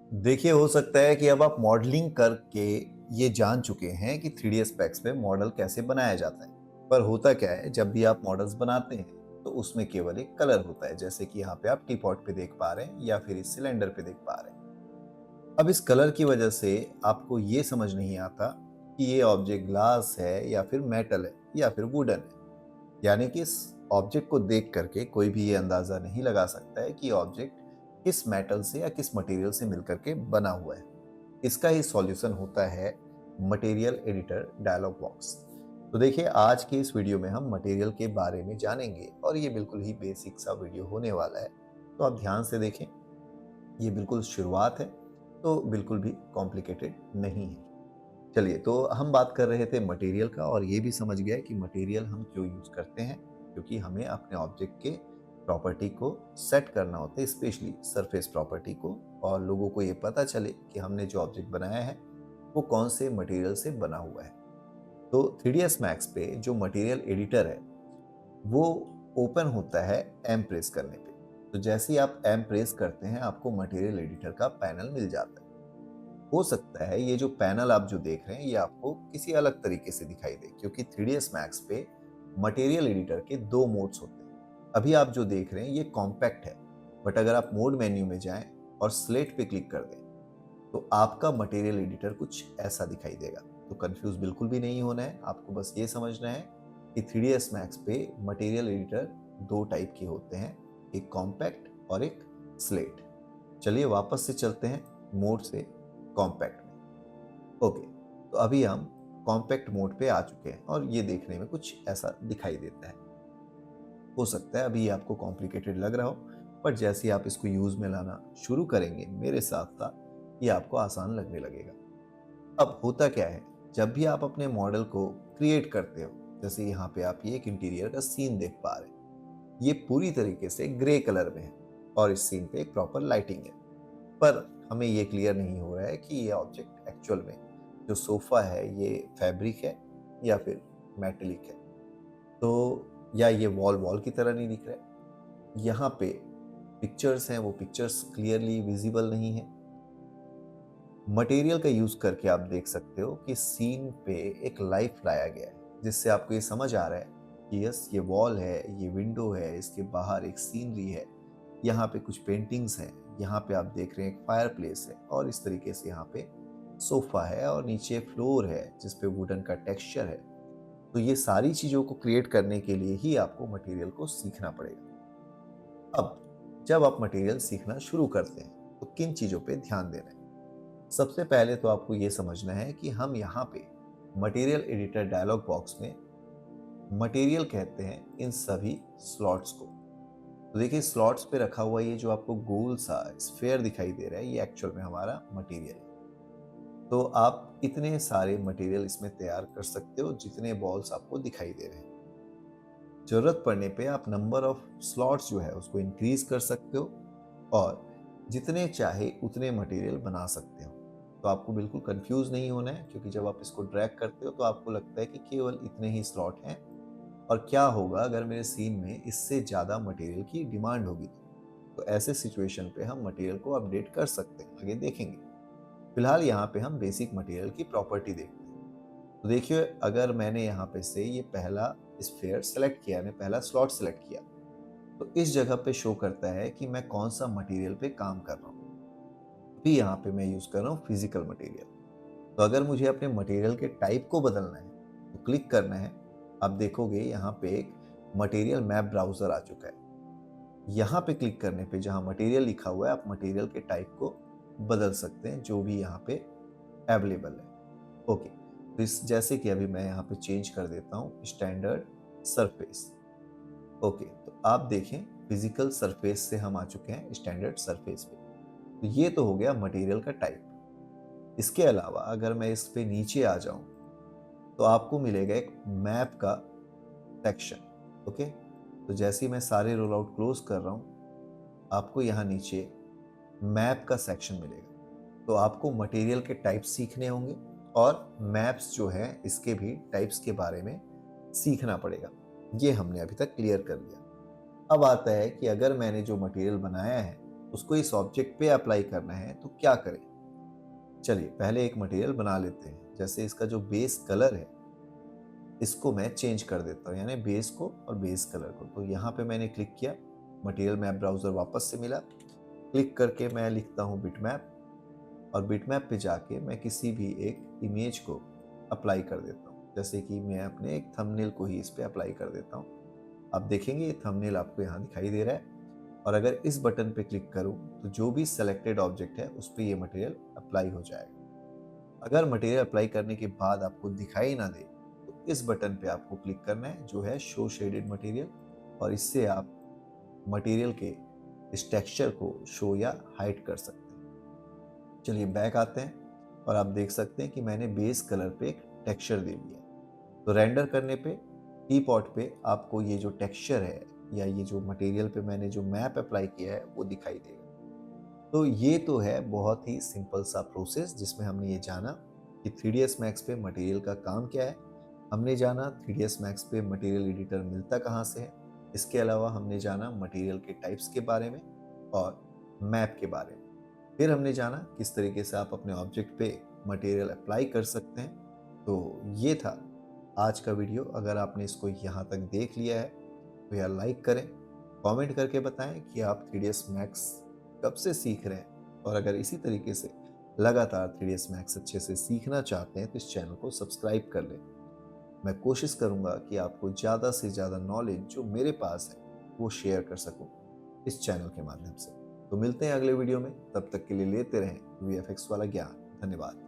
देखिए, हो सकता है कि अब आप मॉडलिंग करके ये जान चुके हैं कि 3D स्पेक्स पे मॉडल कैसे बनाया जाता है। पर होता क्या है, जब भी आप मॉडल्स बनाते हैं तो उसमें केवल एक कलर होता है, जैसे कि यहाँ पे आप टी पॉट पे देख पा रहे हैं या फिर इस सिलेंडर पे देख पा रहे हैं। अब इस कलर की वजह से आपको ये समझ नहीं आता कि ये ऑब्जेक्ट ग्लास है या फिर मेटल है या फिर वुडन है। यानी कि इस ऑब्जेक्ट को देख करके कोई भी ये अंदाजा नहीं लगा सकता है कि ऑब्जेक्ट किस मेटल से या किस मटेरियल से मिलकर के बना हुआ है। इसका ही सॉल्यूशन होता है मटेरियल एडिटर डायलॉग बॉक्स। तो देखिए, आज के इस वीडियो में हम मटेरियल के बारे में जानेंगे और ये बिल्कुल ही बेसिक सा वीडियो होने वाला है। तो आप ध्यान से देखें, ये बिल्कुल शुरुआत है, तो बिल्कुल भी कॉम्प्लिकेटेड नहीं है। चलिए, तो हम बात कर रहे थे मटेरियल का और ये भी समझ गए कि मटेरियल हम क्यों यूज करते हैं, क्योंकि हमें अपने ऑब्जेक्ट के प्रॉपर्टी को सेट करना होता है, स्पेशली सरफेस प्रॉपर्टी को, और लोगों को ये पता चले कि हमने जो ऑब्जेक्ट बनाया है वो कौन से मटेरियल से बना हुआ है। तो 3ds मैक्स पे जो मटेरियल एडिटर है वो ओपन होता है एम प्रेस करने पे। तो जैसे ही आप एम प्रेस करते हैं आपको मटेरियल एडिटर का पैनल मिल जाता है। हो सकता है ये जो पैनल आप जो देख रहे हैं ये आपको किसी अलग तरीके से दिखाई दे, क्योंकि 3ds मैक्स पे मटेरियल एडिटर के दो मोड्स होते हैं। अभी आप जो देख रहे हैं ये कॉम्पैक्ट है, बट अगर आप मोड मेन्यू में जाएं और स्लेट पे क्लिक कर दें तो आपका मटेरियल एडिटर कुछ ऐसा दिखाई देगा। तो कंफ्यूज बिल्कुल भी नहीं होना है, आपको बस ये समझना है कि 3ds मैक्स पे मटेरियल एडिटर दो टाइप के होते हैं, एक कॉम्पैक्ट और एक स्लेट। चलिए वापस से चलते हैं मोड से कॉम्पैक्ट में। ओके, तो अभी हम कॉम्पैक्ट मोड पे आ चुके हैं और ये देखने में कुछ ऐसा दिखाई देता है। हो सकता है अभी ये आपको कॉम्प्लिकेटेड लग रहा हो, पर जैसे ही आप इसको यूज में लाना शुरू करेंगे मेरे साथ साथ, ये आपको आसान लगने लगेगा। अब होता क्या है, जब भी आप अपने मॉडल को क्रिएट करते हो, जैसे यहाँ पे आप ये एक इंटीरियर का सीन देख पा रहे हैं, ये पूरी तरीके से ग्रे कलर में है और इस सीन पे एक प्रॉपर लाइटिंग है। पर हमें ये क्लियर नहीं हो रहा है कि ये ऑब्जेक्ट एक्चुअल में जो सोफा है ये फैब्रिक है या फिर मेटेलिक है। तो या ये वॉल वॉल की तरह नहीं दिख रहा है। यहाँ पे पिक्चर्स हैं, वो पिक्चर्स क्लियरली विजिबल नहीं है। मटेरियल का यूज करके आप देख सकते हो कि सीन पे एक लाइफ लाया गया है, जिससे आपको ये समझ आ रहा है कि यस, ये वॉल है, ये विंडो है, इसके बाहर एक सीनरी है, यहाँ पे कुछ पेंटिंग्स हैं, यहाँ पे आप देख रहे हैं एक फायर प्लेस है और इस तरीके से यहाँ पे सोफा है और नीचे फ्लोर है जिसपे वुडन का टेक्सचर है। तो ये सारी चीजों को क्रिएट करने के लिए ही आपको मटेरियल को सीखना पड़ेगा। अब जब आप मटेरियल सीखना शुरू करते हैं तो किन चीजों पे ध्यान देना है? सबसे पहले तो आपको ये समझना है कि हम यहाँ पे मटेरियल एडिटर डायलॉग बॉक्स में मटेरियल कहते हैं इन सभी स्लॉट्स को। तो देखिए, स्लॉट्स पे रखा हुआ ये जो आपको गोल सा स्फेयर दिखाई दे रहा है ये एक्चुअल में हमारा मटेरियल है। तो आप इतने सारे मटेरियल इसमें तैयार कर सकते हो जितने बॉल्स आपको दिखाई दे रहे हैं। जरूरत पड़ने पे आप नंबर ऑफ स्लॉट्स जो है उसको इंक्रीज कर सकते हो और जितने चाहे उतने मटेरियल बना सकते हो। तो आपको बिल्कुल कंफ्यूज नहीं होना है, क्योंकि जब आप इसको ड्रैग करते हो तो आपको लगता है कि केवल इतने ही स्लॉट हैं और क्या होगा अगर मेरे सीन में इससे ज़्यादा मटेरियल की डिमांड होगी। तो ऐसे सिचुएशन पे हम मटेरियल को अपडेट कर सकते हैं, आगे देखेंगे। फिलहाल यहाँ पे हम बेसिक मटेरियल की प्रॉपर्टी देखते हैं। तो देखिए, अगर मैंने यहाँ पे से ये पहला स्फेयर सेलेक्ट किया, मैंने पहला स्लॉट सेलेक्ट किया, तो इस जगह पे शो करता है कि मैं कौन सा मटेरियल पे काम कर रहा हूँ। अभी यहाँ पे मैं यूज कर रहा हूँ फिजिकल मटेरियल। तो अगर मुझे अपने मटेरियल के टाइप को बदलना है तो क्लिक करना है। आप देखोगे यहाँ पे एक मटेरियल मैप ब्राउजर आ चुका है। यहाँ पे क्लिक करने पे जहाँ मटेरियल लिखा हुआ है आप मटेरियल के टाइप को बदल सकते हैं जो भी यहाँ पे अवेलेबल है। ओके, तो इस जैसे कि अभी मैं यहाँ पे चेंज कर देता हूँ स्टैंडर्ड सरफेस। ओके, तो आप देखें फिजिकल सरफेस से हम आ चुके हैं स्टैंडर्ड सरफेस पे। तो ये तो हो गया मटेरियल का टाइप। इसके अलावा अगर मैं इस पे नीचे आ जाऊं तो आपको मिलेगा एक मैप का सेक्शन। ओके, तो जैसे ही मैं सारे रोल आउट क्लोज कर रहा हूं आपको यहाँ नीचे मैप का सेक्शन मिलेगा। तो आपको मटेरियल के टाइप्स सीखने होंगे और मैप्स जो है इसके भी टाइप्स के बारे में सीखना पड़ेगा। ये हमने अभी तक क्लियर कर लिया। अब आता है कि अगर मैंने जो मटेरियल बनाया है उसको इस ऑब्जेक्ट पे अप्लाई करना है तो क्या करें? चलिए पहले एक मटेरियल बना लेते हैं। जैसे इसका जो बेस कलर है इसको मैं चेंज कर देता हूँ, यानी बेस को और बेस कलर को। तो यहाँ पे मैंने क्लिक किया, मटेरियल मैप ब्राउज़र वापस से मिला, क्लिक करके मैं लिखता हूँ बिटमैप, और बिटमैप पे जाके मैं किसी भी एक इमेज को अप्लाई कर देता हूँ। जैसे कि मैं अपने एक थंबनेल को ही इस पे अप्लाई कर देता हूँ। आप देखेंगे ये थंबनेल आपको यहाँ दिखाई दे रहा है, और अगर इस बटन पे क्लिक करूँ तो जो भी सेलेक्टेड ऑब्जेक्ट है उस पे ये मटेरियल अप्लाई हो जाएगा। अगर मटेरियल अप्लाई करने के बाद आपको दिखाई ना दे तो इस बटन पे आपको क्लिक करना है जो है शो शेडेड मटेरियल, और इससे आप मटेरियल के इस टेक्सचर को शो या हाइड कर सकते हैं। चलिए बैक आते हैं, और आप देख सकते हैं कि मैंने बेस कलर पे एक टेक्सचर दे दिया। तो रेंडर करने पे टी पॉट पे आपको ये जो टेक्सचर है या ये जो मटेरियल पे मैंने जो मैप अप्लाई किया है वो दिखाई देगा। तो ये तो है बहुत ही सिंपल सा प्रोसेस जिसमें हमने ये जाना कि 3ds Max पे मटेरियल का काम क्या है। हमने जाना 3ds Max पे मटेरियल एडिटर मिलता कहाँ से है। इसके अलावा हमने जाना मटेरियल के टाइप्स के बारे में और मैप के बारे में। फिर हमने जाना किस तरीके से आप अपने ऑब्जेक्ट पे मटेरियल अप्लाई कर सकते हैं। तो ये था आज का वीडियो। अगर आपने इसको यहाँ तक देख लिया है तो यार लाइक करें, कमेंट करके बताएं कि आप 3ds Max कब से सीख रहे हैं, और अगर इसी तरीके से लगातार 3ds Max अच्छे से सीखना चाहते हैं तो इस चैनल को सब्सक्राइब कर लें। मैं कोशिश करूंगा कि आपको ज़्यादा से ज़्यादा नॉलेज जो मेरे पास है वो शेयर कर सकूं इस चैनल के माध्यम से। तो मिलते हैं अगले वीडियो में, तब तक के लिए लेते रहें VFX वाला ज्ञान। धन्यवाद।